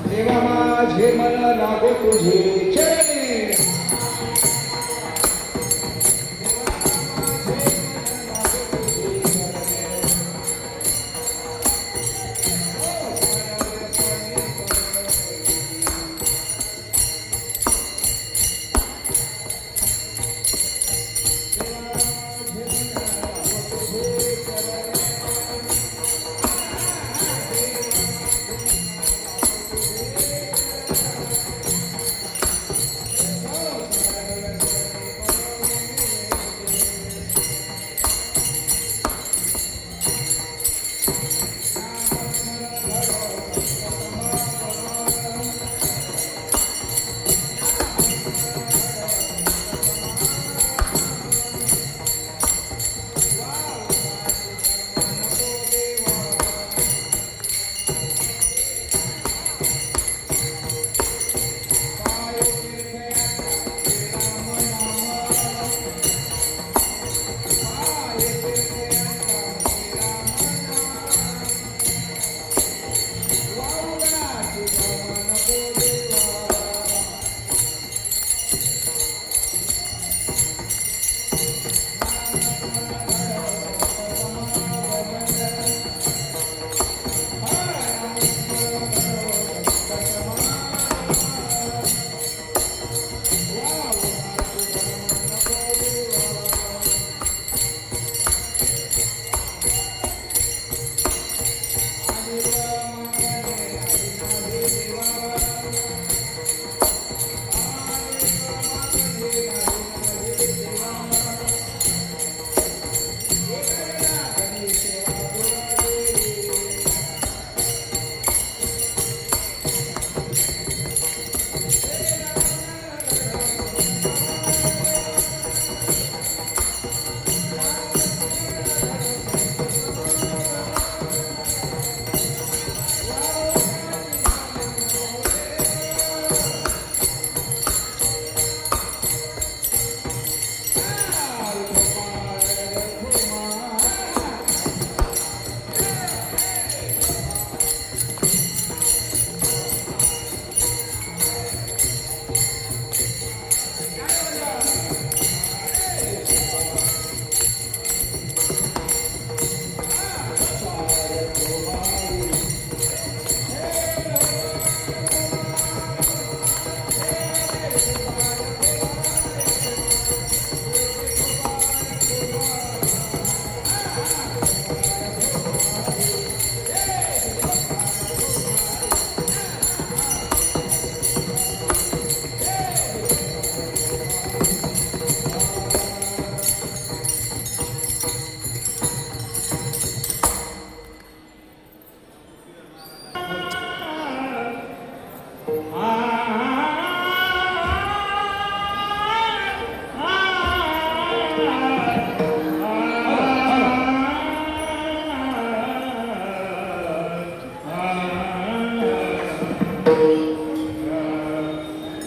देवा माझे मन लागो तुझे चरणी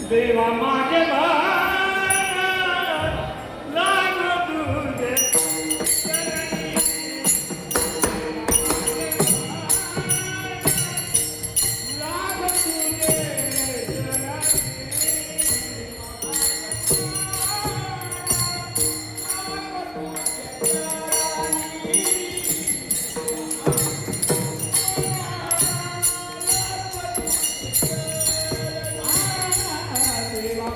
देवा माझे लाग तुझे लाग तुझे देवा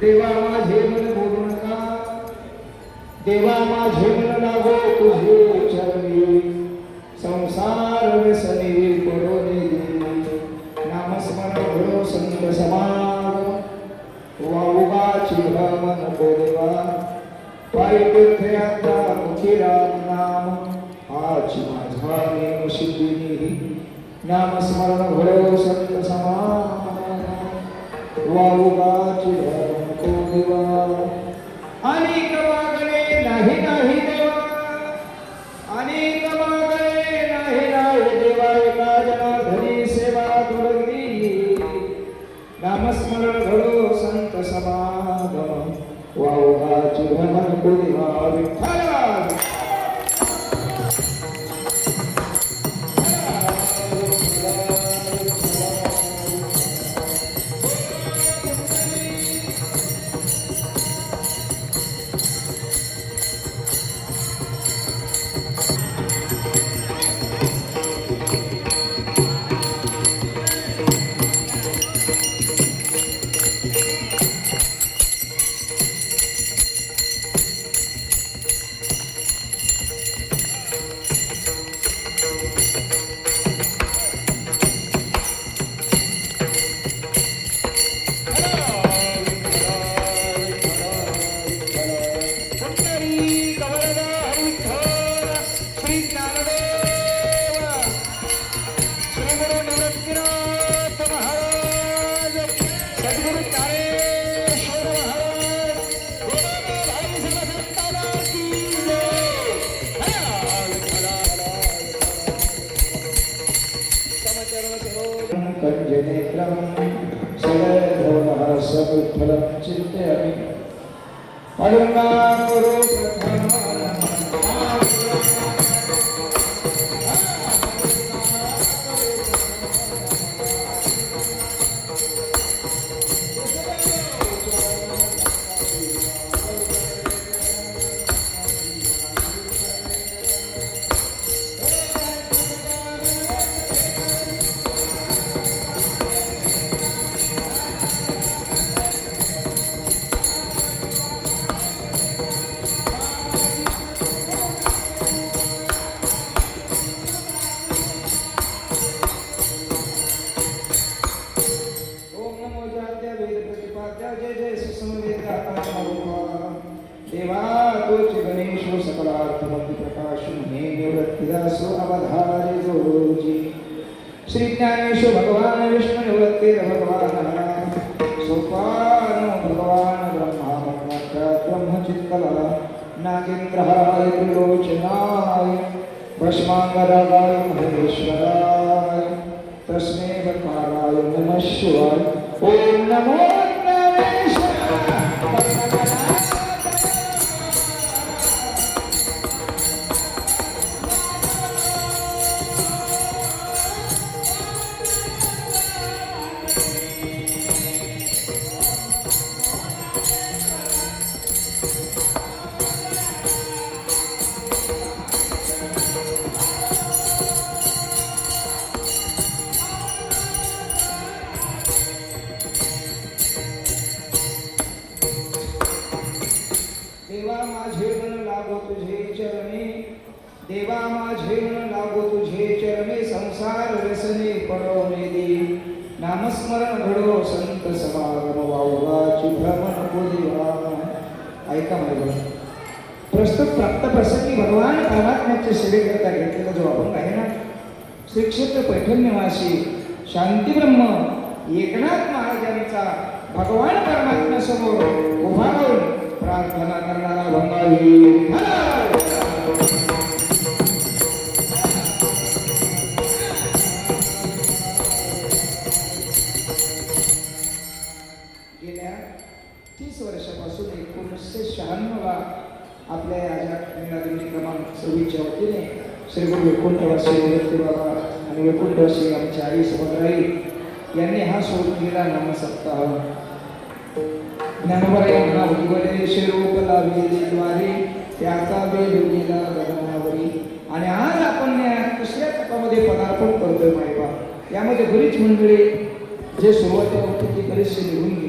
देवा माझे मन बोलू नका, देवा माझे मन लागो तुझे चरणी, संसार व्यसनी पडोनी नामस्मरण घडो संत समागम, वाऊगाची मन बोलवा पायी तीर्थयात्रा मुखी राम नाम, हाची माझा नेम सिद्धिनी नामस्मरण घडो संत समागम, वाऊगाची मन बोलवा अनेक मागणे नाही नाही देवा, अनेक मागणे नाही नाही देवा, एका जनार्दनी सेवा तुलगली, नामस्मरण घडो संत समागम, वाऊगाची मन बोलवा विठ्ठल. कंजनेत्रं सदयभवनहर्षविठ्ठलं चिन्तयामि, अनुज्ञां कुरु देवा तोच गणेशो सकलार्थमति प्रकाशो मे निवृत्तिदासो अवधारे जोजी, श्री ज्ञानेशो भगवान विष्णु निवृत्ति भगवान, सोपानो भगवान ब्रह्मा ब्रह्मचित्तला, नागेन्द्रहाय त्रिलोचनाय, भस्मांगरागाय महेश्वराय, तस्मै ब्रह्माय नमः शिवाय. ओम नमो नारायणाय. देवा माझे मन लागो तुझे चरणी, देवा माझे मन लागो तुझे चरणी, संसार व्यसने पडवणे दे, नामस्मरण घडो संत समागम, वाऊगाची भ्रमण बोलिवा. ऐका माझं प्रस्तुत प्राप्त प्रसंगी भगवान परमात्म्याचे सेवेकरता घेतलेला जो अभंग आहे ना, श्री क्षेत्र पैठण निवासी शांतीब्रह्म एकनाथ महाराजांचा भगवान परमात्म्यासमोर उभा राहून प्रार्थना करणारा अभंग आहे. गेल्या 30 वर्षापासून 1996 आपल्या या दिंडी क्रमांक 26च्या वतीने श्री गुरु वैकुंठवासी बाबा आणि वैकुंठवासी आमचे आई समद्राई यांनी हा सुरू केला नामसप्ताह. ज्ञानोबा उज्ज्वले शिरूप लाभलेले द्वारे त्याचा वेळ गेला गगनावरी. आणि आज आपण या दुसऱ्या टप्प्यामध्ये पदार्पण करतोय मायबा. यामध्ये बरीच मंडळी जे सुरुवातीला होती ती बरीचशी निघून गेली,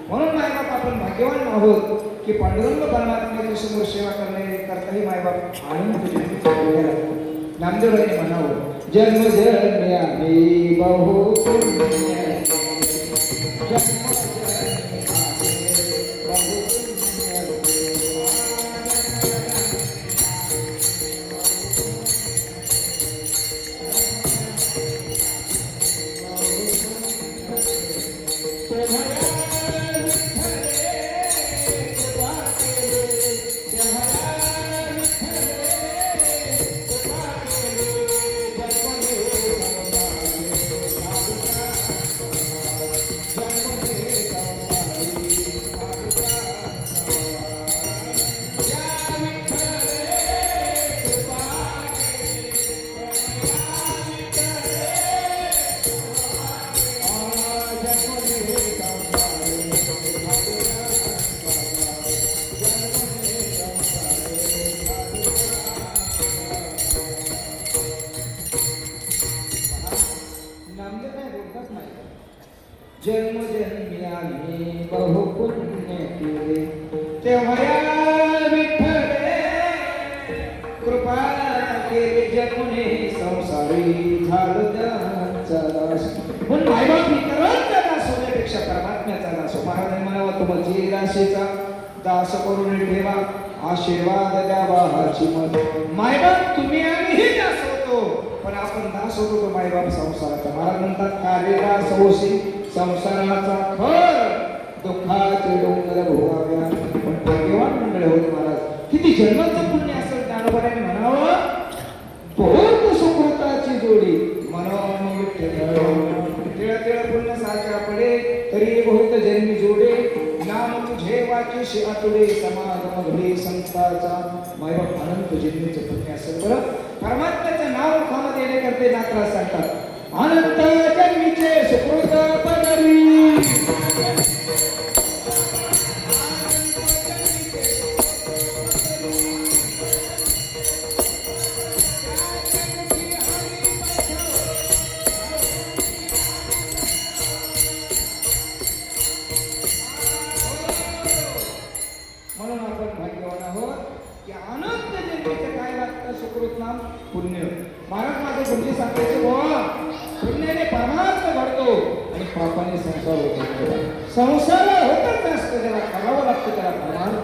म्हणून मायबाप आपण भाग्यवान आहोत की पांडुरंग परमात्म्याच्या समोर सेवा करताही मायबाप आनंद नामदेवरायने म्हणावं जन्म जन्मी आम्ही बहु पुण्य जन्म जन्मी आम्ही बहु पुण्य केले तेव्हा विठ्ठले कृपा केली जगुने संसारी झालो त्यांचा दास पण मायबाप इतरांचा दास होण्यापेक्षा परमात्म्याचा दास हो. महाराजांनी म्हणावं तुमची राशीचा दास करून ठेवा आशीर्वाद द्यावा हाची मत मायबाप तुम्ही आम्हीही दास होतो पण आपण दास होतो तो मायबाप संसाराचा. महाराज म्हणतात कार्यदास होशी संसाराचा खर दुःखाचे डोंगर भोगाव्या पण भाग्यवान मंडळ होते. महाराज किती जन्माचं पुण्य असेल ज्ञानोबाने म्हणावं बहुत सुकृताची जोडी मनोन विठ्ठल तेळ पुण्य साचा पडे तरी बहुत जन्मी जोडे नाम तुझे वाचीशी आतुडे समागम घडे संताचा मायबाप अनंत जन्मीचं पुण्य असेल. बरं परमात्म्याचं नाव खावा देणे करते नात्रास सांगतात अनंत जन्मीचे सुकृत पदरी म्हणून आपण भाग्यवान आहोत की अनंत जन्मीचं काय लागतं सुकृत नाम पुण्य. महाराज माझं पुण्य सांगायचं बुवा पुण्याने परमार्थ घडतो आणि पापाने संसार होतो. संसार होतच असतं त्याला करावं लागतं त्याला परमार्थ.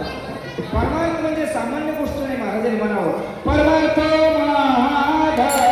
परमार्थ म्हणजे सामान्य गोष्ट नाही. महाराजांनी म्हणावं परमार्थ महाधन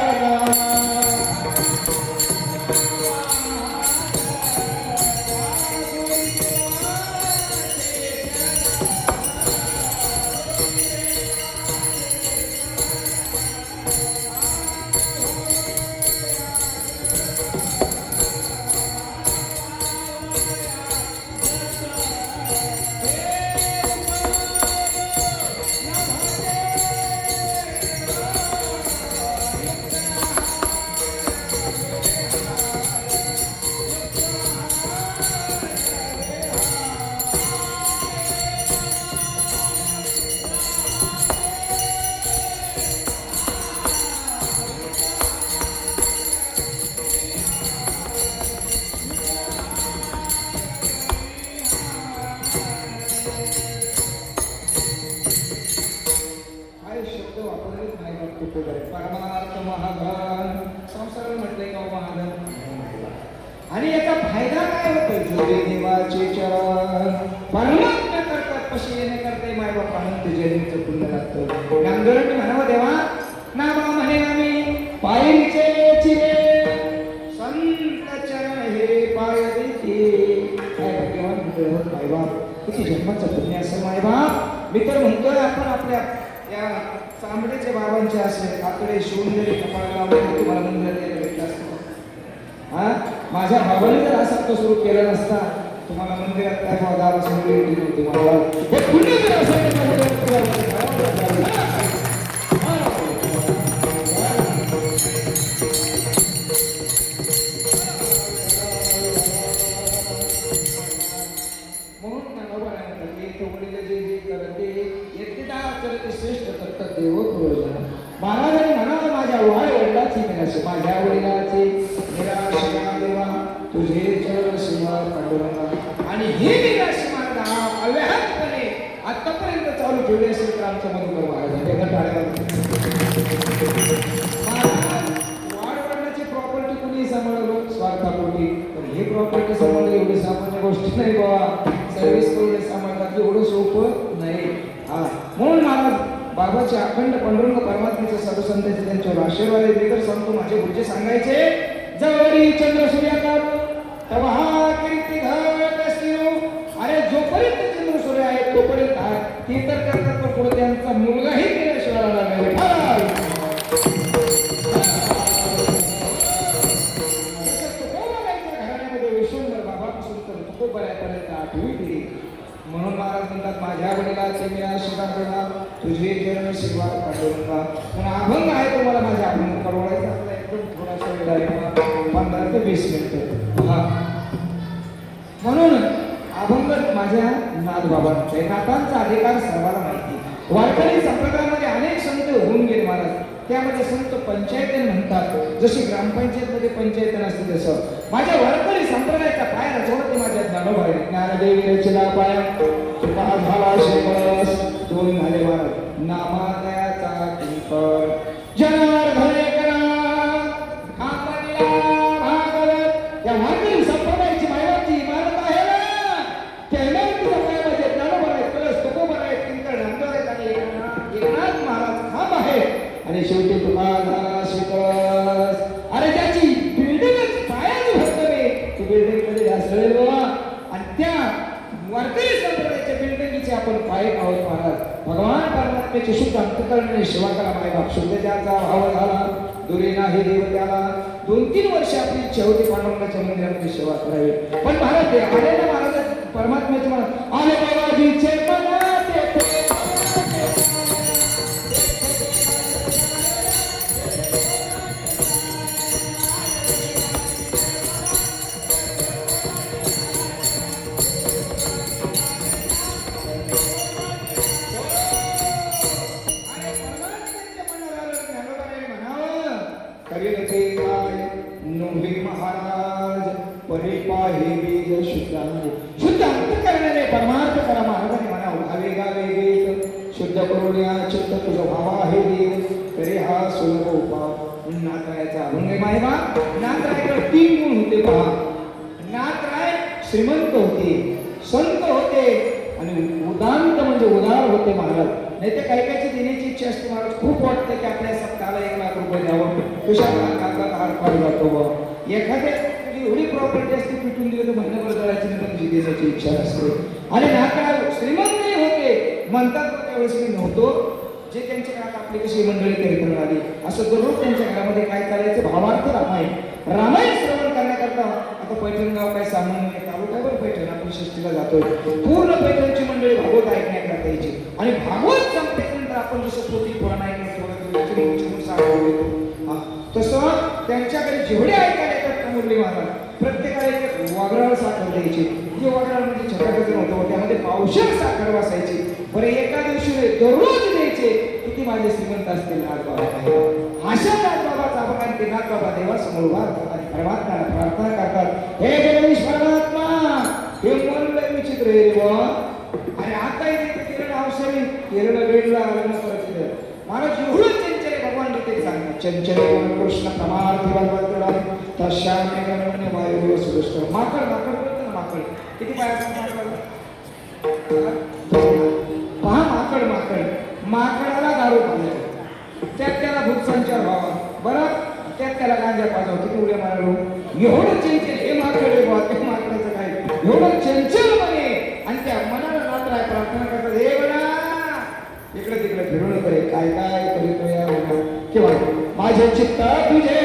परमार्थ महाधन संसार म्हटले का महाधन आणि याचा फायदा काय होतो जोडे देवाचे चरण परमात्मा करतात पशी येणे करते मायबाप अनंत जन्मीचं पुण्य लागतं. नांदोरणी म्हणावं देवा नामा म्हणे आम्ही पायरीचे चिरे संत चरण हे पाय देते काय भाग्यवान होत मायबाप किती जन्माचं पुण्य असेल मायबाप. मी तर म्हणतोय आपण आपल्या या चांबडेचे बाबांचे असे आकडे शिवून जरी कपाळ लावले तुम्हाला मंदिरात भेटलं असतं. हा माझ्या बाबाने जर असा तो सुरू केला नसता तुम्हाला मंदिरात काय दार समोर होती मला हे पुण्य जर असेल महाराजांनी म्हणाला माझ्या वाय वडिलाची निराश माझ्या वडिलाचे निराश देवा तुझे चरण सेवा पांडुरंगा आणि ही निराश मार्ग हा आतापर्यंत चालू ठेवली असेल तर आमच्या मधुकर महाराजांच्या महाराज वाढवण्याची प्रॉपर्टी कुणी सांभाळलं स्वार्थापोटी, पण ही प्रॉपर्टी सांभाळणं एवढी सामान्य गोष्ट नाही बाबा. सर्व्हिस करून सांभाळतात एवढं सोपं नाही. हा म्हणून महाराज बाबाचे अखंड पांडुरंग परमात्म्याचे साधुसंतांचे त्यांच्यावर आशीर्वाद आहे. मी तर सांगतो माझे गुरुजी सांगायचे, जवळी चंद्र सूर्याकार तवा कीर्ती घट असतो. अरे जोपर्यंत चंद्र सूर्य आहे तोपर्यंत ती तर करतात, पण पुढे त्यांचा मुलगाही केल्याशिवाय राहणार नाही. घराण्यामध्ये विश्वंभर बाबापासून तर तुकोबऱ्यापर्यंत आठवी पिढी. म्हणून महाराज म्हणतात, माझ्या वडिलाचे मी आशीर्वाद करणार, तुझे चरण सेवा पांडुरंगा. म्हणून अभंग आहे तुम्हाला माझ्या अभंग परवडायचा आपला एकदम थोडासा वेळ आहे, 15 ते 20 मिनिटं. हा म्हणून अभंग माझ्या नाथबाबांचा आहे. नाथांचा अधिकार सर्वांना माहिती. वारकरी संप्रदायामध्ये अनेक संत होऊन गेले महाराज. त्यामध्ये संत पंचायतन म्हणतात, जशी ग्रामपंचायतमध्ये पंचायतन असते तसं माझ्या वारकरी संप्रदायाचा पाय रचवला ते माझ्या ज्ञानोबा आहे. ज्ञानदेवी रचला पाय तुका झाला शेवस. दोन झाले महाराज नामादयाचा किंकर जनार्दन करा आपल्या भागवत. या वारकरी संप्रदायाची मायवाची इमारत आहे ना, त्या इमारतीचा पाय माझ्या ज्ञानोबा आहे, कलश तुकोबा आहे, किंकर नामदेव आणि एकनाथ महाराज खांब आहे. आणि शेवटी तुका झाला शिकस. अरे त्याची बिल्डिंगच पायाच भरतवे, ती बिल्डिंग कधी ढासळेल बाबा. आणि त्या वारकरी संप्रदायाच्या बिल्डिंगचे आपण पाय आहोत महाराज. भगवान परमात्म्याची शुद्ध अंतकरणाने सेवा करा मायबाप. शुद्ध त्याचा भाव झाला दुरी नाही देव त्याला. 2-3 वर्ष आपली इच्छा होती पांडुरंगाच्या मंदिरामध्ये सेवा करावी, पण महाराज आलेला महाराज परमात्म्याचे म्हणत आले बाबाजीचे मनात येते. शुद्ध अंतकरणाने परमार्थ करा महाराजांनी म्हणावं. हवे गावे गीत शुद्ध करुण्या चित्त तुझं भावा आहे देव तरी हा सुलभ उपाव. नाथरायाचा अभंग माहिती. नाथरायकडे 3 गुण होते पहा. नाथराय श्रीमंत होते, संत होते आणि उदांत म्हणजे उदार होते महाराज. नाही तर काही काहीची देण्याची इच्छा असते महाराज. खूप वाटतं की आपल्या सप्ताहाला 1 लाख रुपये द्यावं, तुझ्या कागदात हार पाड जातो. एखाद्या एवढी प्रॉपर्टी असते पिटून दिली तर महिन्याभर जळायची नाही, देण्याची इच्छा असते. आणि नाथराय श्रीमंतही होते म्हणतात, त्यावेळेस मी नव्हतो. जे त्यांच्या घरात आपली कशी मंडळी कीर्तन आली असं दररोज त्यांच्या घरामध्ये काय करायचं, भावार्थ रामायण श्रवण करण्याकरता. आता पैठण गाव काय सामान्य तालुका बरं पैठण, आपण षष्टीला जातोय. पूर्ण पैठणची मंडळी भागवत ऐकण्याकरता यायची. आणि भागवत संपल्यानंतर आपण जसं पोथी पुराण ऐकण्यात तसं त्यांच्याकडे जेवढे ऐकायला येतात मुरली महाराज प्रत्येकाला एक वागराळ साखर द्यायची. जी वागराळ म्हणजे छटाकच नव्हतं, त्यामध्ये पावशेर साखर वासायची. बरं एका दिवशी दररोज द्यायचे. किती माझे श्रीमंत असतील नाथबाबा. अशा नाथबाबाचा आपण ते नाथबाबा देवासमोर उभा आणि परमात्म्याला प्रार्थना करतात, हे जगदीश परमात्मा हे मन लय विचित्र आहे रे. आणि आता इथे किरण अवसरी केरळ वेळला आलं परत महाराज एवढं चंचल भगवान गीतेत सांगतात. चंचल कृष्ण प्रमार्थ बलवंतरा तशाने गणन्य वायू सुदृष्ट. माकड माकड बोलतो ना, माकड किती पायाचा माकड पहा. माकड माकड माकडाला दारू पाहिजे, त्यात त्याला भूत संचार व्हावा बरं, त्यात त्याला गांजा पाजावं. किती उड्या मारलो. एवढं चंचल हे माकड आहे बा. त्या माकडाचं काय एवढं चंचल म्हणे. आणि त्या मनाला नाथराय प्रार्थना करतात, हे बडा इकडे तिकडे फिरून करे काय काय करीतो या किंवा माझे चित्त तुझे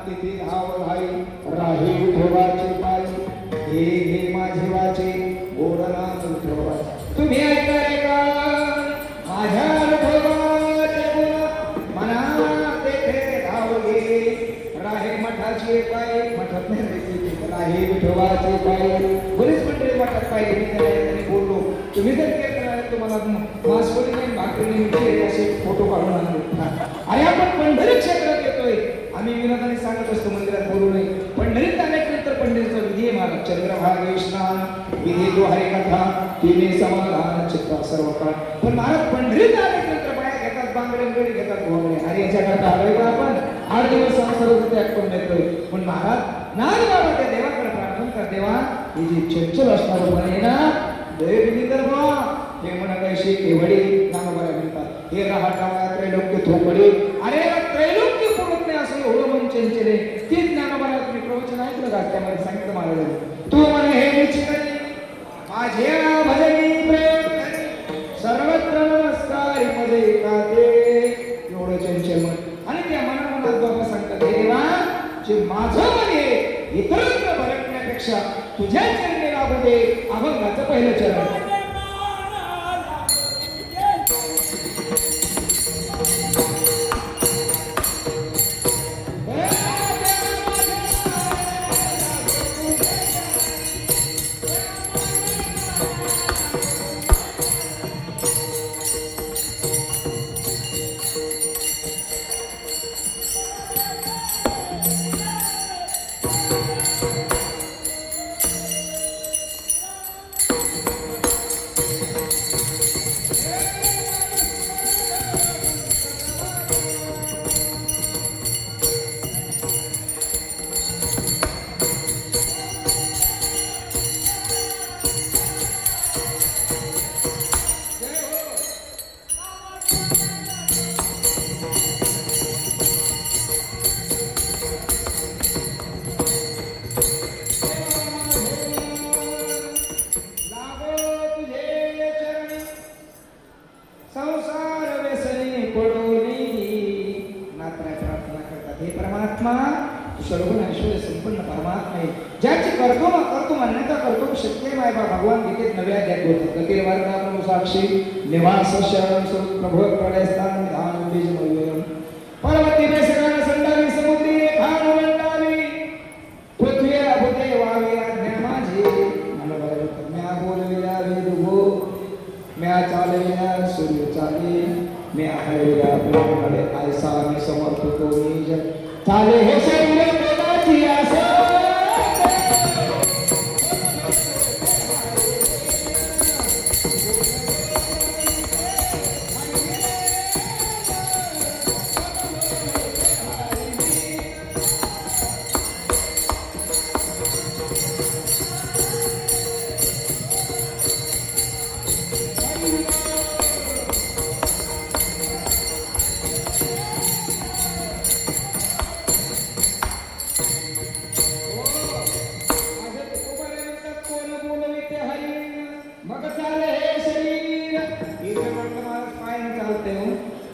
तिथे धाव राही राही ठेवाची पाय. हे माझे नाम विठोबा. तुम्ही ऐकताय का माझ्या विठोबाचे गुण मनात तेथे धावले. राहे मठाचे पाय मठात नाही रे, राहे विठोबाचे पाय. बरेच मंडळी मठात पाहिजे. मी त्यांनी बोललो तुम्ही जर केलं तुम्हाला मासवडी नाही भाकरी नाही असे फोटो काढून आणले. अरे आपण पंढरी क्षेत्रात येतोय. आम्ही विनोदाने सांगत असतो मंदिरात बोलू नये. पंढरीत आल्यानंतर पंढरीचा विधी आहे मला चंद्रभागे स्नान विधी जो हरे कथा तिने समाधान चित्ता सर्व काळ. पण महाराज पंढरीत आल्यानंतर बाया घेतात बांगडे गडी घेतात भोगणे. अरे याच्याकरता आलोय का आपण 8 दिवस संसाराचा त्याग करून येतोय. पण महाराज नाही बाबा त्या देवाकडे प्रार्थना कर. देवा ही जी चंचल असणार पण आहे ना देवी तर हे म्हणा कैशी केवडी नामबरा म्हणतात. हे राहता त्रैलोक्य थोपडी. अरे त्रैलोक्य पुरत नाही असं एवढं मन चंचले. तीच ज्ञानोबा तुम्ही प्रवचन ऐकलं का त्यामध्ये सांगितलं महाराजांनी तू म्हणे हे निश्चित माझ्या भजनी प्रेम सर्वत्र नमस्कार मध्ये काते. एवढं चंचल मन. आणि त्या मनात बाबा सांगतात हे देवा जे माझं मन आहे इतरत्र भरकण्यापेक्षा तुझ्या चरणी लागू दे. अभंगाचं पहिलं चरण भगवान गीतेत नव्या अध्यायात बोलतात गतीर वर्णाप्रभू साक्षी निवास शरण स्वरूप प्रभू प्रलयस्थान निधान बीज मयूरम पर्वती बेसगान संडावी समुद्री खान मंडावी पृथ्वी अभुते वावी आज्ञा माझी म्या बोलविल्या वेद गो म्या चालविल्या सूर्य चाले म्या हलविल्या ब्रह्मकडे आयसा मी समर्पितो निज चाले हे शरीर प्रेमाची आशा.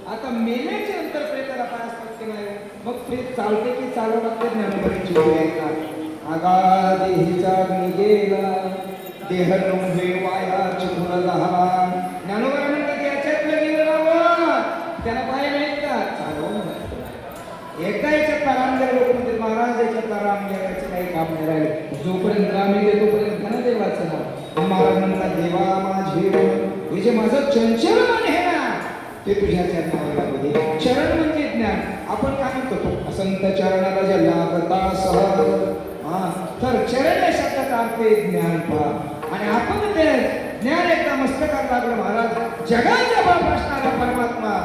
आता मेल्याच्या नंतर प्रेताला पाय असतात की नाही मग प्रेत चालते की चालू लागते ज्ञानोबाची का आगादेहीचा अग्नी गेला देह नव्हे वाया चुकून लहान. ज्ञानोबा म्हणतात याच्यातलं गेलं ना त्याला पाय नाहीत का चालव. एकदा याच्यात रामदेव लोक म्हणतात महाराज याच्यात रामदेवाचं काही काम नाही राहिले. जोपर्यंत रामी देतो तोपर्यंत धनदेवाचं नाव. महाराज म्हणतात देवा माझे हे जे माझं चंचल मन आहे ना ते तुझ्या चरणावर लागू दे. चरण म्हणजे ज्ञान. आपण काय म्हणतो असंत चरणाला जे लागता सहज. तर चरण या शब्दाचा अर्थ ज्ञान पहा. आणि आपण ते ज्ञान एकदा मस्तकात लागलं महाराज जगाच्या बाप असणारा परमात्मा.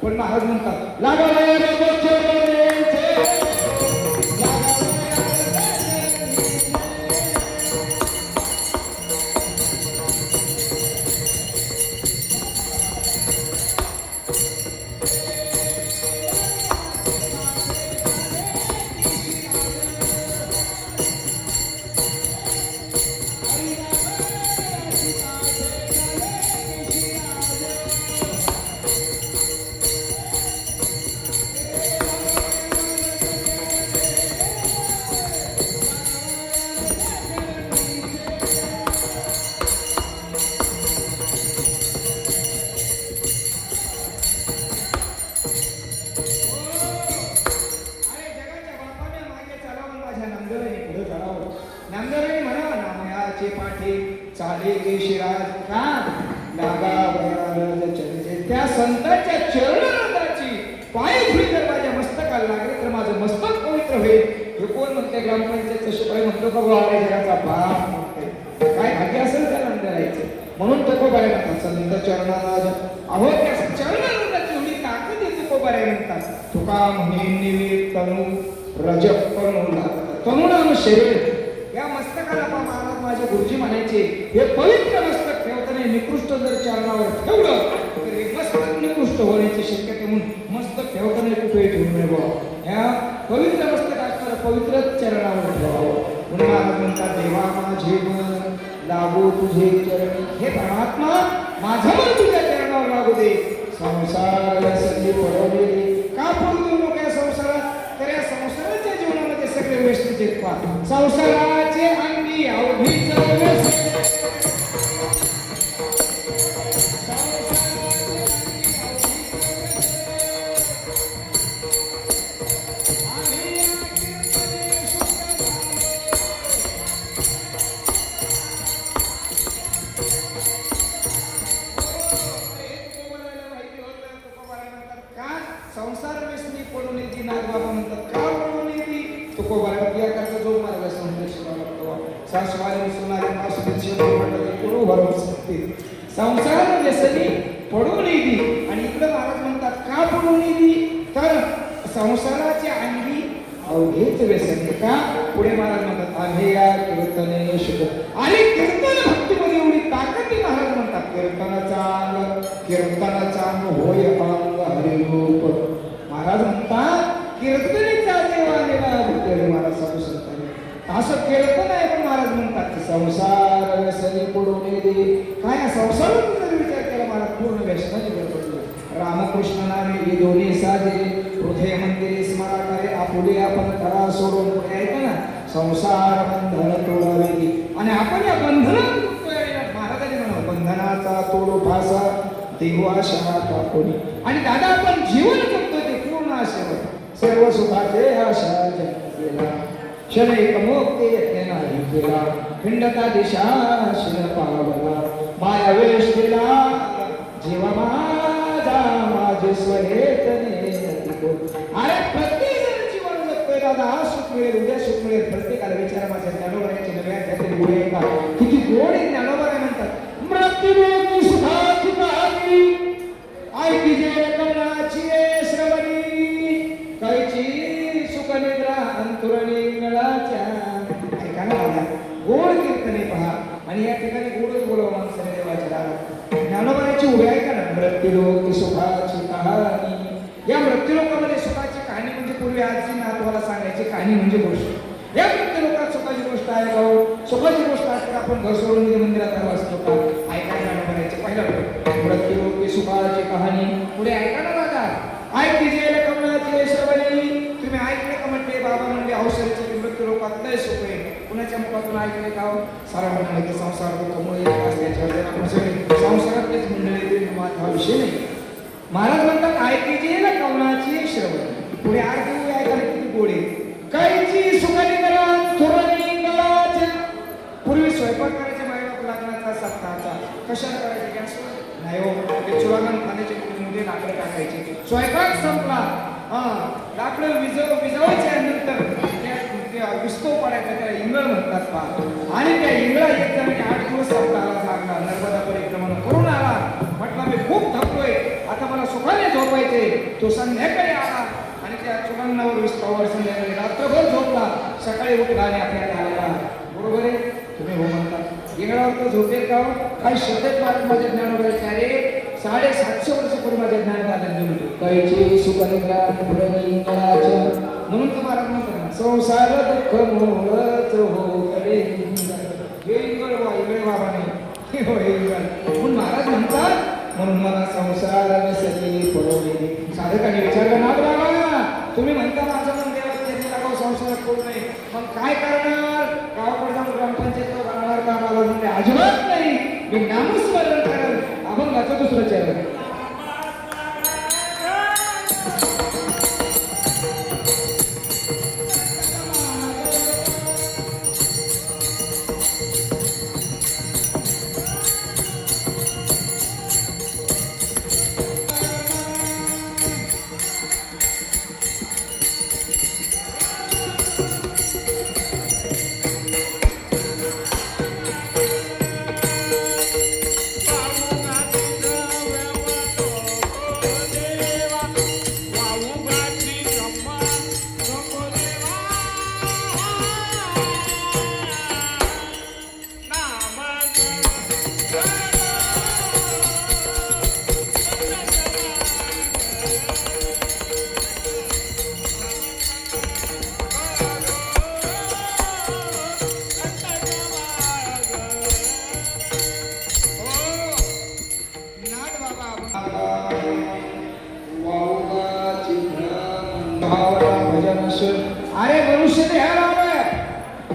पण महाराज म्हणतात लागला संसाराचे पाठी चाले केशिराज का लागा वरारज चरजे. त्या संतांच्या चरणरथाची पायधुळी जर माझ्या मस्तकाला लागली तर माझं मस्तक पवित्र होईल. हे कोण म्हणते? ग्रामपंचायतचं शिपाई म्हणतो का बाबा जगाचा बाप म्हणते. काय भाग्य असेल त्याला करायचं. म्हणून तुकोबाराय म्हणतात संत चरणाराज. अहो त्या चरणरथाची एवढी ताकद आहे तुकोबाराय म्हणतात. तुका म्हणे निवेद तनू रजक करून तनुनाम शरीर. या मस्तकाला पा महाराज माझे गुरुजी म्हणायचे हे पवित्र मस्तक ठेवताना निकृष्ट जर चरणावर ठेवलं तर हे मस्तक निकृष्ट होण्याची शक्यता म्हणून मस्तक ठेवताना कुठे ठेवू नये बुवा. या पवित्र मस्तक असताना पवित्र चरणावर ठेवावं. म्हणून महाराज म्हणतात देवा माझे मन लागू तुझे चरण. हे परमात्मा माझं मन तुझ्या चरणावर लागू दे. संसार सगळी पडवले का पडू देऊ नको या संसारात. तर या संसाराच्या जीवनामध्ये सगळे व्यवस्थित आहेत पहा. संसाराचे अंगी अवघीच व्यसन. संसार व्यसनी पडून येते नाग बाबा म्हणतात. का पडून येते? तुकोबाराय याकरता जो मार्ग संदेशाला लागतो. सासवारी सुनारी मासुदीचे म्हणतात गुरु भरून सकते. संसार व्यसनी पडून येते. आणि इकडे महाराज म्हणतात का पडून येते? तर संसाराचे अंगी अवघेच व्यसन. का? पुढे महाराज म्हणतात आम्ही या कीर्तने शुभ. आणि कीर्तन भक्तीमध्ये एवढी ताकद आहे. महाराज म्हणतात कीर्तनाचा अंग होय अंग हरिरूप. महाराज म्हणतात कीर्तनेचा देवानेला भूतेले. महाराज साधू संतांनी असं कीर्तन आहे. पण महाराज म्हणतात संसार व्यसनी पडून येते. काय संसारात जर विचार केला महाराज पूर्ण व्यसनाची गडबड. रामकृष्ण नामे हे दोन्ही साजे हृदय मंदिरे स्मरा करे आपुले आपण करा सोडून. पुढे ऐका ना संसार बंधन तोडावे. आणि आपण या बंधनात महाराजांनी म्हणा बंधनाचा तोडू फासा देऊ आशा टाकून. आणि दादा आपण जीवन जगतो ते पूर्ण आशेवर. सर्व सुखाचे आशा जगला क्षण एक मोक्ते यत्न नाही केला. खिंडता दिशा शिर पावला माया वेश दिला जीवा माझा माझे स्वहेतने. अरे प्रत्येक जण जीवन जगतोय दादा. आज सुख मिळेल उद्या सुख मिळेल. प्रत्येकाला विचारा माझ्या ज्ञानोबारायचे नव्या काहीतरी गोड आहे का? किती गोड आहे ज्ञानोबाराय म्हणतात. मृत्यूची सुखाची कहाणी ऐकी जे कमळाची श्रवणी कायची सुखनिद्रा अंतुरणी मिळाच्या. ऐका ना माझा गोड कीर्तने पहा. आणि या ठिकाणी गोडच बोलावं माणसाने देवाच्या दारात. ज्ञानोबारायची उभे ऐका ना. मृत्यूलोकी सुखाची कहाणी. या मृत्यूलोकामध्ये सुखाची कहाणी म्हणजे पूर्वी आजी नातवाला सांगायची कहाणी म्हणजे गोष्ट. या मृत्यूलोकात सुखाची गोष्ट आहे का? सुखाची गोष्ट असते आपण घर सोडून मंदिरात आलो असतो का? ऐकायला म्हणायचे पहिला मृत्यूलोकी सुखाची कहाणी. पुढे ऐका ना दादा. ऐकी जे कमळाची श्रवणी. तुम्ही ऐकले का? म्हणते बाबा म्हणजे औषधाचे मृत्यू लोकात लय सुख आहे. कुणाच्या मुखातून ऐकले का? सारा म्हणाले की संसार दुःखमुळे संसारातलेच मंडळी हा विषय नाही. महाराज म्हणतात ऐकी जे कमळाची श्रवणी. पुढे आरती ऐकायला किती गोडे. काहीची सुखाने करा थोरानी गळाच्या. पूर्वी स्वयंपाक करायच्या बायका लागण्याचा सप्ताहाचा कशाला करायचे? गॅसवर नाही हो. ते चुरागण खाण्याचे मध्ये लाकडं टाकायचे. स्वयंपाक संपला लाकडं विजवायच्या नंतर विस्तव पडायचा त्याला इंगळ म्हणतात पहा. आणि त्या इंगळा एक जणांनी 8 दिवस सप्ताहाला सांगला. नर्मदा परिक्रमण करून आला. म्हटलं मी खूप थकलोय आता मला सुखाने झोपायचे. तो संध्याकाळी आला आणि त्या चुरांनावर विस्तवावर संध्याकाळी रात्रभर झोपला. सकाळी उठला आणि आपल्याला आला. बरोबर आहे? तुम्ही हो म्हणता. इंगळावर तो झोपेल का? काही शब्दात महाराज माझ्या ज्ञानोबारायचे अरे 750 वर्षापूर्वी माझ्या ज्ञानदादांनी म्हणतो काहीची सुखनिद्रा पुरणी इंगळाच्या. म्हणून तर महाराज म्हणतात संसार दुःख मोहच हो कडे. हे इंगळ वा इंगळ बाबा नाही हो इंगळ. म्हणून महाराज म्हणतात म्हणून मला संसार सगळी पडवले. साधकाने विचारलं ना बाबा तुम्ही म्हणता माझं मन देवाच्या संसारात पडू नये मग काय करणार? गावाकडे जाऊन ग्रामपंचायत राहणार का? मला म्हणजे अजिबात नाही. मी नामस्मरण करेल. अभंगाचं दुसरं चरण.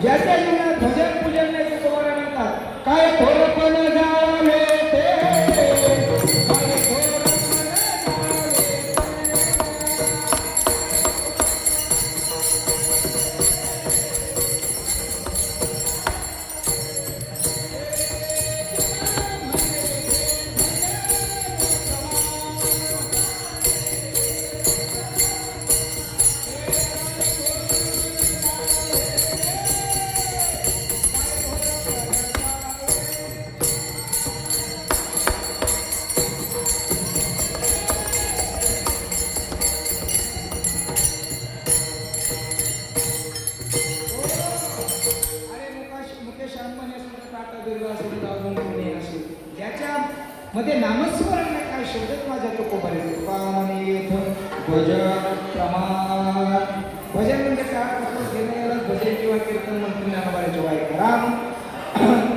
ज्याच्या जीवनात भजन पूजन नाही ते तुम्हाला म्हणतात काय थोरपण जावे ते काय थोरपण जावे अरे मुकेश अंबानी असो तर टाटा बिर्ला असो तर अजून कोणी असो ज्याच्या मध्ये नामस्मरण नाही काय शब्दच माझ्या तो कोपरे पामनी येथून भजन प्रमाण भजन म्हणजे काय कसं घेणं याला भजन किंवा कीर्तन म्हणून नामाबाईचे वाईट राम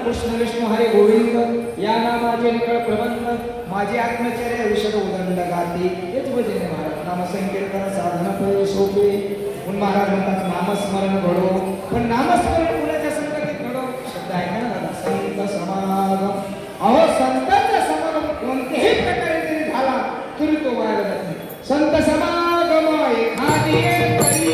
कृष्ण विष्णू हरे गोविंद या नामाचे निकळ प्रबंध माझी आत्मचर्या विषद उदंड गाते हेच भजन आहे महाराज नामसंकीर्तन साधना पहिले सोपे म्हणून महाराज म्हणतात नामस्मरण घडो पण नामस्मरण कुणाच्या संगतीत घडो शब्द आहे ना दादा संत समागम अहो संतांचा समागम कोणत्याही प्रकारे जरी झाला तरी तो वाया जात नाही संत समागम एखादी परी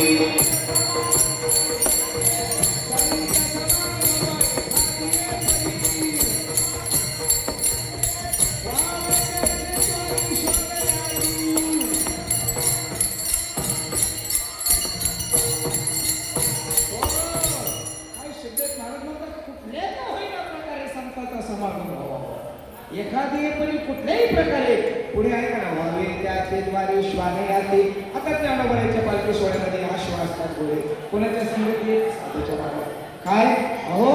एखादी परी कुठल्याही प्रकारे पुढे आहे का ना व्हावे त्याचे द्वारे श्वाने याते आता ज्ञानोबाईच्या पालखी सोहळ्यामध्ये हा श्वान असतात पुढे कोणाच्या संगती साधूच्या भागात काय अहो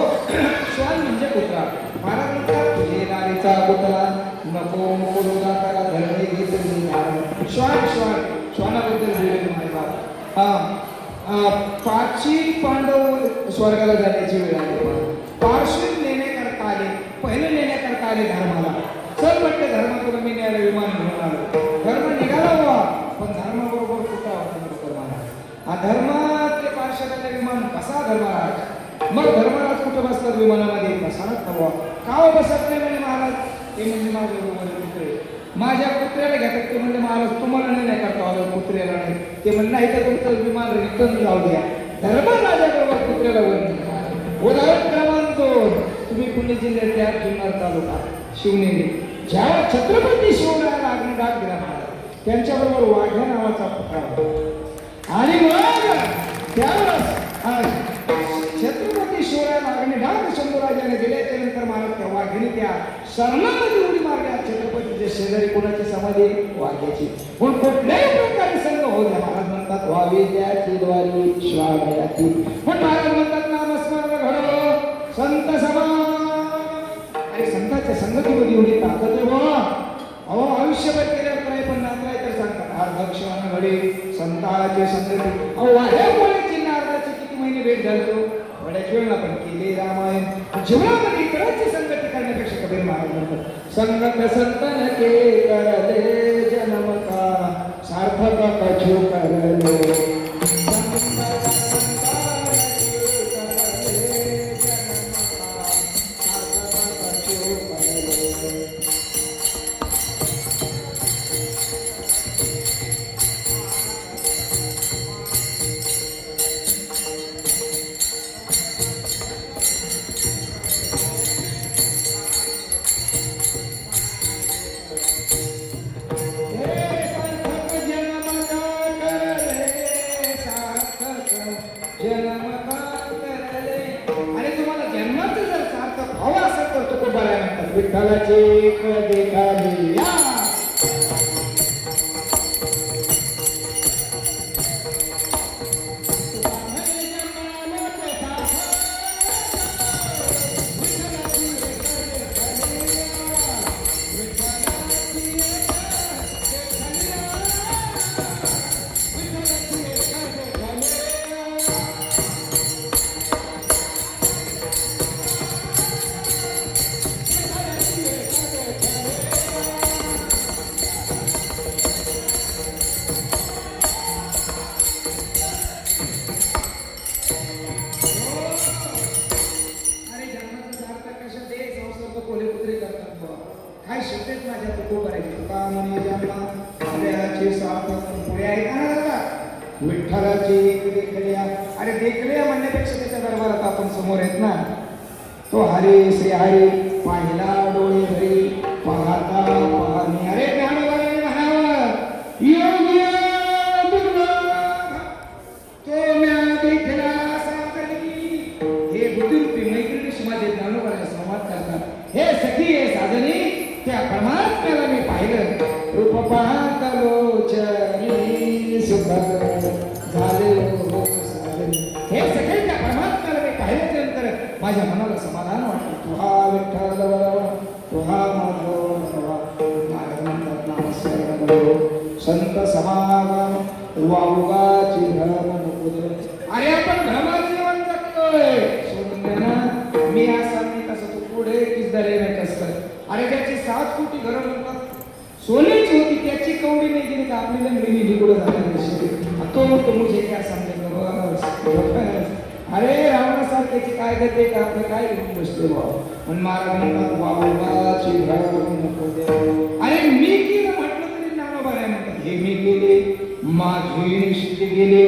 श्वान म्हणजे कुत्रा महाराज म्हणतात तुझे नारीचा कुत्रा नको मुकुरुदा करा धरणे घेतली श्वान श्वान श्वानाबद्दल बोलले माझे बाप पाचही पांडव स्वर्गाला जाण्याची वेळ आली पार्श्विक नेण्याकरता आले पहिले नेण्याकरता आले धर्माला चल म्हटले धर्म तुला मी न्यायला विमान घेऊन आलो धर्म निघाला हुआ पण धर्माबरोबर कुठला होता हा धर्मातले पार्श्वकाचे विमान कसा धर्मराज मग धर्मराज कुठं बसतात विमानामध्ये बसायलाच हवा का बसत नाही म्हणजे महाराज ते म्हणजे माझे कुत्रे माझ्या कुत्र्याला घेतात ते म्हणजे महाराज तुम्हाला नाही करता आलं कुत्र्याला नाही ते म्हणजे नाही तर तुमचं विमान रिटर्न जाऊ द्या धर्मराजाबरोबर कुत्र्याला वर उदाहरण क्रमांक 2 तुम्ही पुणे जिल्ह्यातल्या जुन्नर तालुका शिवनेरी ज्या छत्रपती शिवरायाला अग्निदान दिला महाराज त्यांच्याबरोबर वाघ्या नावाचा पुतळा होता आणि मग त्यावेळेस छत्रपती शिवरायाला अग्निदान शंभूराजाने दिल्याच्या नंतर महाराज त्या वाघिणी त्या शरणामध्ये उडी मारल्या छत्रपतीच्या शेजारी कोणाची समाधी वाघ्याची पण कुठल्याही प्रकारे संघ होऊ द्या महाराज म्हणतात व्हावी त्याची द्वारी श्वानायाची पण महाराज म्हणतात नामस्मरण घडो संत सभा अरे संतांच्या संगतीमध्ये एवढी ताकद आहे बाबा अहो आयुष्यभर केल्यावर काय पण नांदाय तर सांगतात अर्धक श्वान घडे संताचे संगती अहो वाड्यामुळे चिन्ह अर्धाचे किती महिने भेट झालो वड्या जीवना पण केले रामायण जीवनामध्ये इतरांची संगती करण्यापेक्षा कबीर महाराज म्हणतात संगत संतन के करले जन्म का सार्थक कछु करले विठ्ठलाची देखा काय शोधतेच माझ्या तुको करायची तुका म्हणे जन्मा हृदयाचे सार्थक पुढे आहे का ना दादा विठ्ठलाची एक देखल्या अरे देखल्या म्हणण्यापेक्षा त्याच्या दरबारात आपण समोर येत ना तो हरी श्री हरी पाहिला डोळे भरी पाहता पाहणे अरे ज्ञानोबाने म्हणावं योग्य दुर्लभ तो म्या देखला साधनी हे बुद्धिरूपी मैत्रिणीशी माझे ज्ञानोबाने संवाद करतात हे सखी हे साधनी त्या परमात्म्याला मी पाहिलं रूप पाहता लोचनी सुख झाले साधनी हे सगळे त्या परमात्म्याला मी पाहिल्याच्या नंतर माझ्या मनाला समाधान वाटलं तुहा विठ्ठल वरवा तुहा माधव वरवा महाराज म्हणतात नामस्मरण करो संत समागम वावगाची धर्म नको देव अरे आपण धर्मात जीवन जगतोय सोडून दे ना मी असा मी तसं तू पुढे किस दरे नाही कसं अरे त्याची 7 कोटी घरं म्हणतात सोन्याची होती त्याची कवडी नाही गेली तर आपली लंगडी निधी कुठं झाली तो म्हणतो मुझे क्या समजेल अरे रावणासारख्याची काय करते का आपलं काय घेऊन बसते भाऊ पण महाराज म्हणतात वावगाची धर्म नको देव अरे मी केलं म्हटलं तरी ज्ञानोबा नाही म्हणतात हे मी केले माझी निश्चित गेले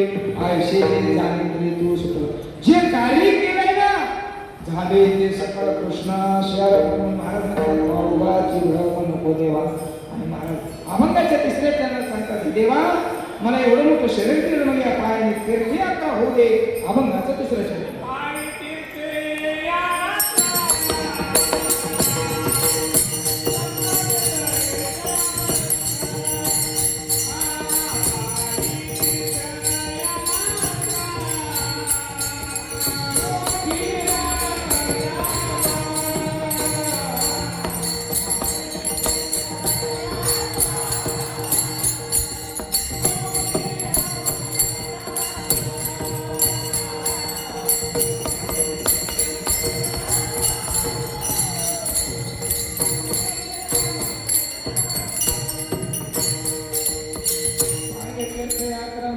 आयशे ते झाले तरी तू सुट जे कार्य केलंय ना झाले ते सकळ कृष्णाशय महाराज म्हणतात वावगाची धर्म नको देवा आणि महाराज अभंगाच्या तिसऱ्या चरणात सांगतात देवा मला एवढं मोठं शरीर दिलं म्हणजे पाय तीर्थे आता हो दे अभंगाचं तिसरं शरीर पाय तीर्थे या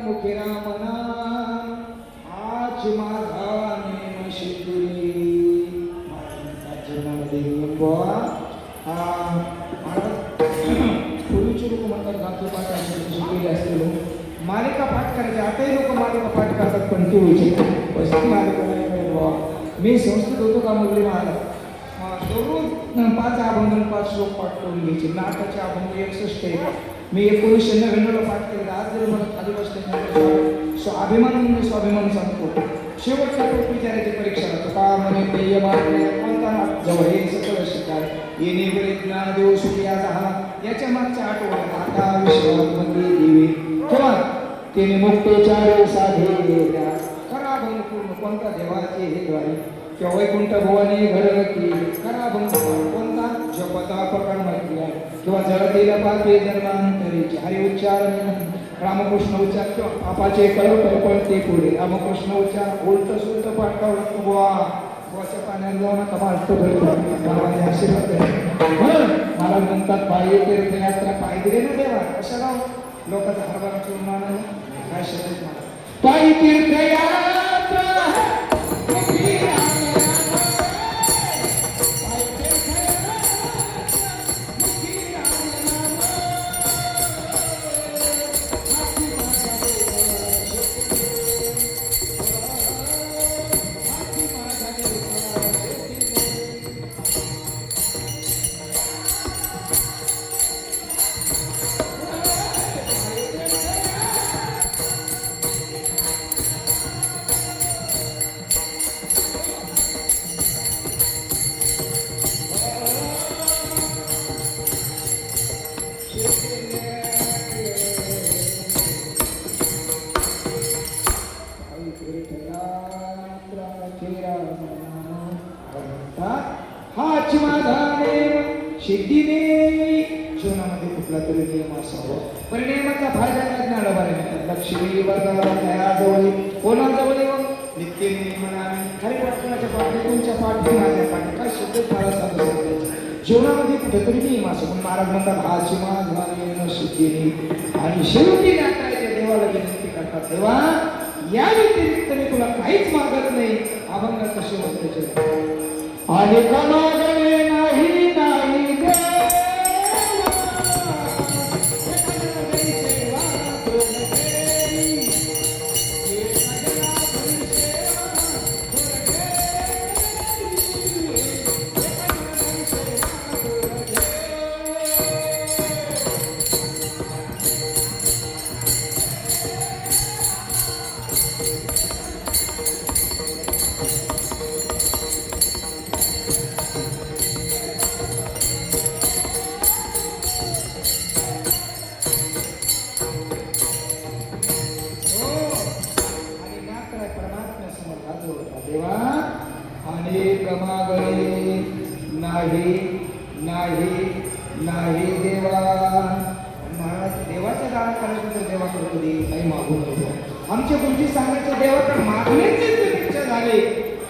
मुखी रामना आज माझा नेम शिकली जीवनामध्ये पूर्वीचे लोक म्हणतात गातो पाठ शिकलेले असते लोक मालिका पाठ करायचे आताही लोक मालिका पाठ करतात पण ती होती पश्चिम मालिका नाही बुवा मी संस्कृत होतो का मुरली महाराज दररोज 5 अभंग 5 श्लोक पाठ करून घ्यायचे नाटाचे अभंग 61 आहे मी 1999 पाठ केलं आज जरी मला खाली बसले अभिमान म्हणून स्वाभिमान सांगतो शेवटचा टोप विचारायची परीक्षा तुका म्हणे पेय मागणे कोणता जवळ हे सकळ शिकाय येणे बरे ज्ञान देव सुखी आज हा याच्या मागच्या आठवड्यात आता विश्वात मंदी देवी किंवा तिने मुक्तेचार साधे खरा अभंग पूर्ण कोणता देवाचे हे द्वारे किंवा वैकुंठ भवानी घर की खरा अभंग कोणता जपता पकड माहिती आहे किंवा जळतेला पापे जन्मांतरीचे हरि उच्चार रामकृष्ण उच्चार किंवा पापाचे कळपण ते पुढे रामकृष्ण उच्चार उलट सुलट पाठकावं लागतो बुवा बुवाच्या पाण्यात जाऊ नका मारतो मला आशीर्वाद मला म्हणतात पायी तीर्थयात्रा पायी दिले ना देवा कशाला लोकांचा हरभरा चूर्ण काय शब्द मला पायी तीर्थयात्रा सिद्धीने जीवनामध्ये कुठला तरी नियम असावा परिणामाचा फायदा काय ज्ञानोबाने लक्ष्मी जवळ कोणाजवळ नित्य निर्मणाने खरी वाटण्याच्या पाठी तुमच्या पाठी माझ्या पाठी काय शब्द फार सांगू जीवनामध्ये कुठेतरी नियम असो पण महाराज म्हणतात हा चिमा सिद्धीने आणि शेवटी नाटायच्या देवाला विनंती करतात देवा या व्यतिरिक्त मी तुला काहीच मागत नाही अभंगात शेवट त्याचे आणि कमागणे नाही नाही अनेक मागणे नाही नाही नाही देवा. महाराज देवाचं दान करायचं तर देवाकडे कधी काही मागू नको. आमचे गुरुजी सांगायचे देवाकडे मागण्याचीच जर इच्छा झाली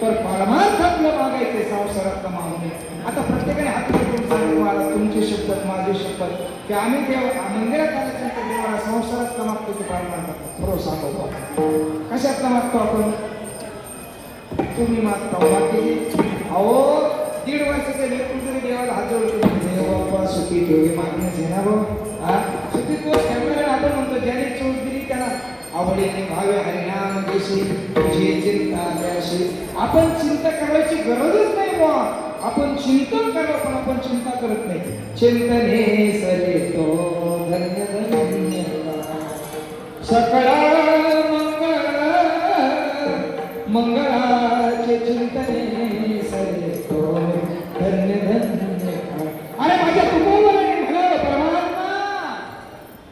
तर परमार्थातलं मागायचे, संसारातलं मागू नये. आता प्रत्येकाने हात करून सांगितलं मला तुमची शपथ माझी शपथ की आम्ही देव मंदिरात आल्याच्यानंतर देवाला संसारातलं मागतो की परमार्थात. बरोबर सांगतो कशातलं मागतो आपण? तुम्ही मागता बाकी अहो 1.5 वर्षाचे लेकरू जरी देवाला हात जोडतो देव बाप्पा सुखी ठेवे मागणं घेणार बघ सुखी तो ठेवणारा आपण म्हणतो ज्याने चोच दिली त्याला आवडीने भावे हरिनाम देशी तुझी चिंता द्याशी. आपण चिंता करायची गरजच नाही बा. आपण चिंतन करावं पण आपण चिंता करत नाही. चिंतने सरे तो धन्य धन्य सकळा मंगळाचे चिंतने सरे तो धन्य धन्य. अरे माझ्या तुकोबराने म्हणाल परमात्मा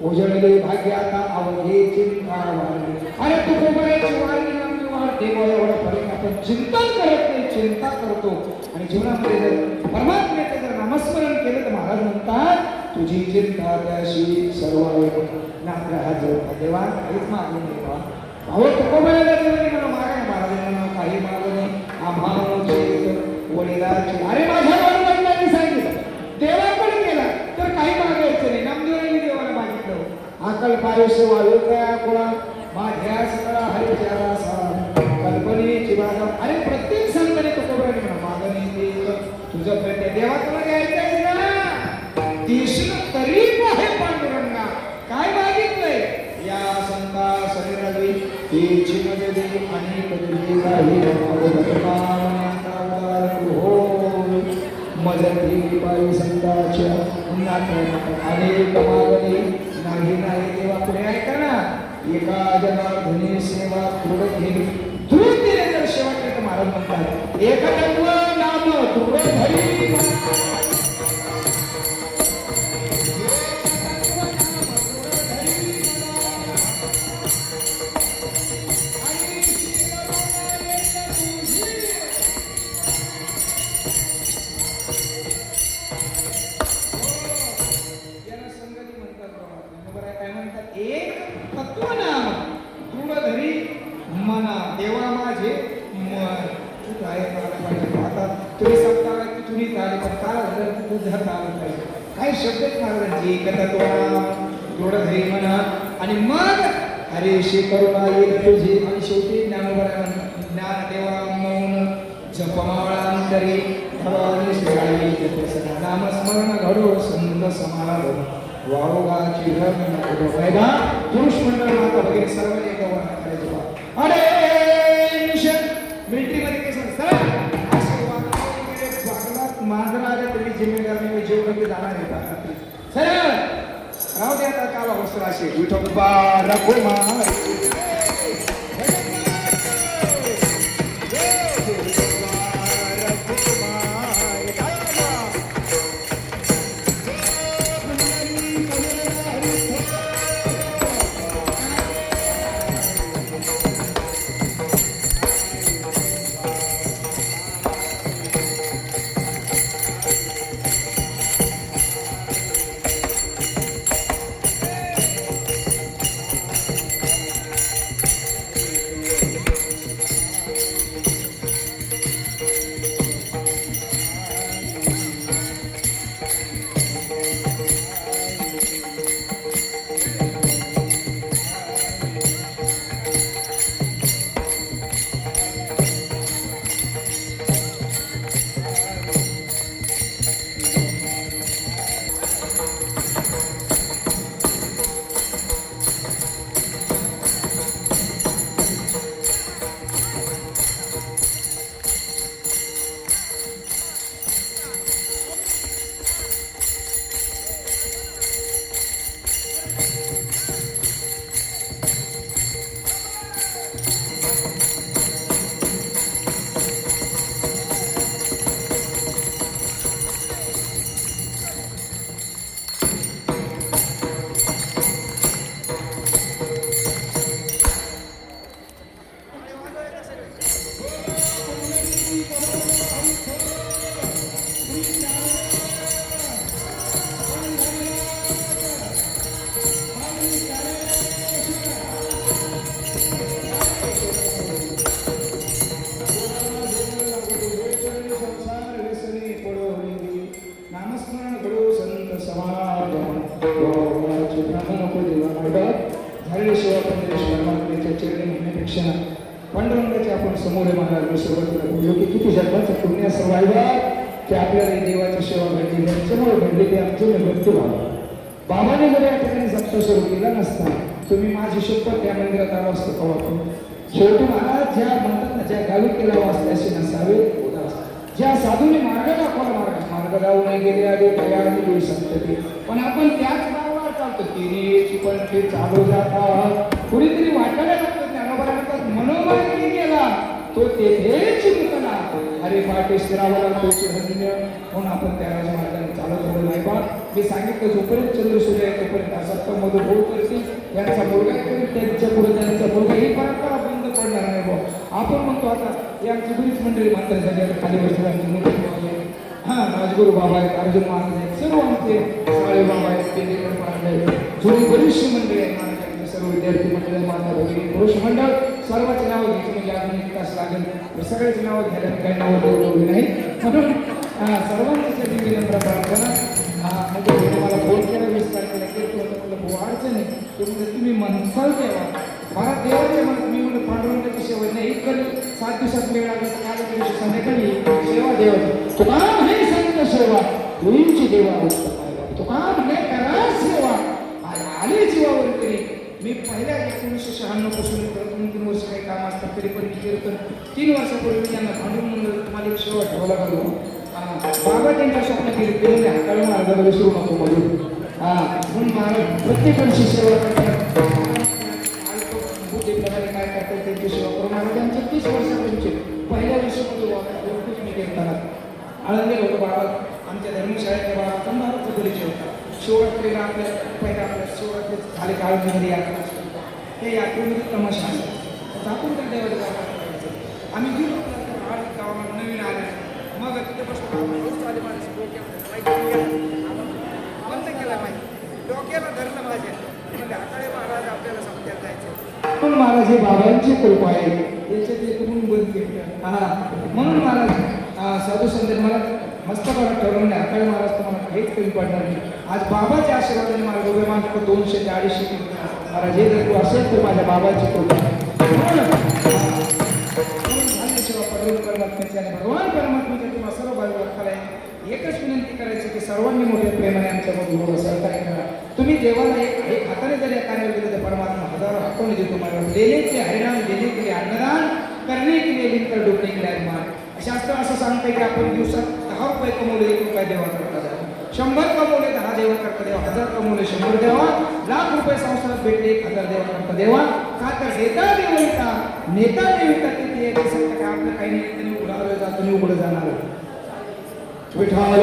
उजळले भाग्याता अवघे चिंता वाढली. अरे तुकोबराची वाढली आपली वाढ देवा एवढा फरक आपण चिंतन करत नाही चिंता करतो. आणि जीवनामध्ये जर परमात्म्याचं जर नामस्मरण केलं तर महाराज म्हणतात तुझी चिंता त्याशी सर्व नात्र हात देवा काहीच मागून देवा. अहो तुकोबराला देवाने मला मागा महाराजांना काही मागू नये आम्हाचे वडिलाची. अरे माझ्या वडिलांनी सांगितलं देवाकडे गेला तर काही मागायचं नाही. नामदेवाने देवाला मागितलं अकल पायुष वायू काय कुळा माझ्या सगळा हरिचारा सा कल्पनेची बाधा. अरे प्रत्येक संतांनी तुकोबराने म्हणा मागणी दे तुझं प्रत्येक देवा तुला द्यायचं ना दिसणं तरी आहे पांडुरंगा काय मागितलंय या संता शरीरावी तीची मध्ये दे आणि कधी काही मदती पायी संताच्या अनेक मागणी नाही नाही देवा पुढे ऐका ना एका जनार्दनी सेवा थोडं घेणे दूर दिले तर सेवा केलं तर महाराज म्हणतात एखादं नाम तुळ धरी एक तत्व नाम तुळ धरी मना देवा माझे आता तुम्ही सांगता की तुम्ही झाले पण काय झालं तुझं आलं पाहिजे काही शब्दच महाराजांची एक तत्व नाम तुळ धरी म्हणा आणि मग अरे शे करुणा येईल तुझी. आणि शेवटी ज्ञान देवा मौन जपमाळांतरी नामस्मरण घडो संत समारोह वारोगाची धर्म पुरुष मंडळ माता वगैरे सर्व एक करायचे बा. अरे मिशन मिलिटरीमध्ये केस आशीर्वाद मांजरा आल्या तरी जिम्मेदारी जेवढं ते जाणार येतात सरळ राहू दे आता काला वस्त्र असे विठोबा रघुमार बाबाच्या चरणी म्हणण्यापेक्षा पांडुरंगाचे आपण समोर महाराज मी सुरुवातीला बोललो की किती जन्माचं पुण्य असं व्हायला की आपल्याला देवाची सेवा घडली त्यांच्यामुळे घडली ते आमचे मृत्यू व्हावा. बाबाने जर या ठिकाणी सप्त सुरू केला नसता तुम्ही माझी शपथ त्या मंदिरात आलो असतो कवा. शेवटी महाराज ज्या म्हणतात ना ज्या गावी केला वाचले असे नसावे ज्या साधूने मार्ग दाखवला मार्ग लावून नाही गेले आले तयार दिली संतती पण आपण त्याच मार्गावर चालतो तिने पण ते चालू जातात कुणीतरी वाटायला लागतं ज्ञानोबा म्हणतात मनोमार्गी गेला तो तेथेच मुकला अरे पाठी स्थिरावा लागतो म्हणून आपण त्या मार्गाने चालत राहू नाही बा. मी सांगितलं जोपर्यंत चंद्र सूर्य आहे तोपर्यंत असं मध्ये बोल करतील यांचा मुलगा करेल त्यांच्या पुढे त्यांचा मुलगा ही परंपरा बंद पडणार नाही बा. आपण म्हणतो आता ही आमची बरीच मंडळी मात्र झाली आता खाली बसली आमची मोठी हां राजगुरू बाबा आहेत अर्जुन महाराज आहेत सर्व आमचे साळे बाबा आहेत केंद्रीकर महाराज आहेत जुनी बरीचशी मंडळी आहेत महाराजांचे सर्व विद्यार्थी मंडळ माता भगिनी पुरुष मंडळ सर्वांची नावं घ्यायची म्हणजे आधुनिक तास लागेल सगळ्याची नावं घ्यायला मी काही नावं ठेवली नाही म्हणून सर्वांच्या विनम्र प्रार्थना म्हणजे मला फोन केला 20 तारखेला केलं होतं म्हटलं भाऊ अडचण नाही ते म्हणजे तुम्ही म्हणसाल तेव्हा मला देवाचे म्हणत मी म्हणलं पांडुरंगाची सेवा नाही कर 7 दिवसात वेळ लागला तर काय दिवशी संध्याकाळी सेवा देवाची तुका नाही सांगितलं सेवा तुमची देवा तुका म्हणे करा सेवा आले जीवावर तरी मी पहिल्या 1996 पासून 2-3 वर्ष काही काम असतात तरी पण मी केलं 3 वर्षापूर्वी मी त्यांना भांडून म्हणलं तुम्हाला एक सेवा ठेवायला लागलो बाबा त्यांच्या स्वप्न केली ते म्हणजे हाताला मार्गाला विसरू नको मधून म्हणून महाराज प्रत्येक वर्षी सेवा करतात बुद्धीप्रमाणे काय करतात त्यांची सेवा करून महाराजांचे 30 वर्षापूर्वीचे पहिल्या वर्षामध्ये मी कीर्तनात आळंदी होतो बाबा आमच्या धर्मशाळेच्या बाबा कंधाराचा परिचय होता शिवरात्रीला आपल्या पहिला आपल्या शिवरात्री झाले काळजीमध्ये यात्रा ते यात्रेमध्ये तमाशा असतात आपण त्या देवाच्या गावात करायचं आम्ही गेलो गावाला नवीन आले मग तिथे बसतो आले बंद केला माहिती डोक्याला धरलं माझ्या म्हणजे आकाळे महाराज आपल्याला समजायला जायचं पण महाराज हे बाबांची कृपा आहे त्याच्यात एकूण बंद केलं म्हणून महाराज साधू संत मला मस्तकाला ठरवून आकाळे महाराज तुम्हाला काहीच कमी पडणार नाही. आज बाबाच्या आशीर्वादाने मला उभे माझ्याकडे 200 ते 250 किलोमीटर महाराज हे जर तू असेल तर माझ्या बाबाची कृपा परमात्म्याचे आणि भगवान परमात्म्याच्या किंवा सर्व बाजूला एकच विनंती करायची की सर्वांनी मोठ्या प्रेमाने आमच्यामध्ये सहकार्य करा. तुम्ही देवाला एक हाताने जर कार्य केलं तर परमात्मा हजारो हाताने देतो मला देणे के हरिनाम देणे के अन्नदान करणे के लिए लिंकर डुबणे के लिए मान शास्त्र असं सांगतंय की आपण दिवसात 10 रुपये कमवले 1 रुपया देवा करता द्यावा 100 कमवले 10 देवा करता द्यावा 1000 कमवले 100 द्यावा लाख रुपये संसारात भेटले 1000 देवा करता देवा का तर देता देवता नेता देवता किती आहे सांगता का आपलं काही नाही त्यांनी उडावलं जातं आणि उघडं जाणार विठाल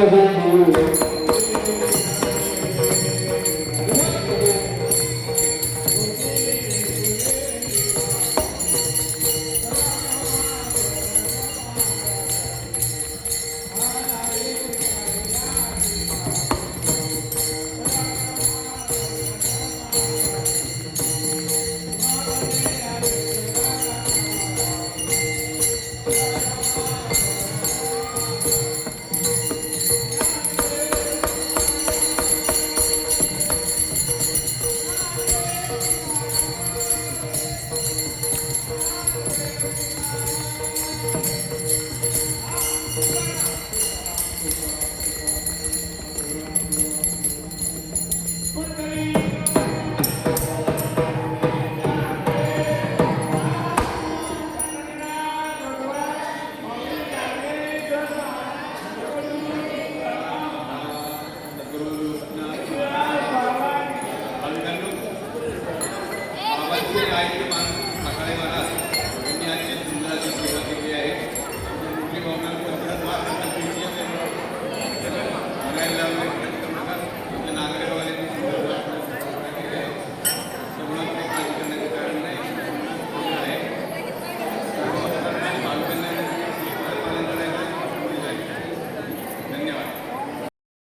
महाराज यांनी आजची सुंदर अशी सेवा केली आहे.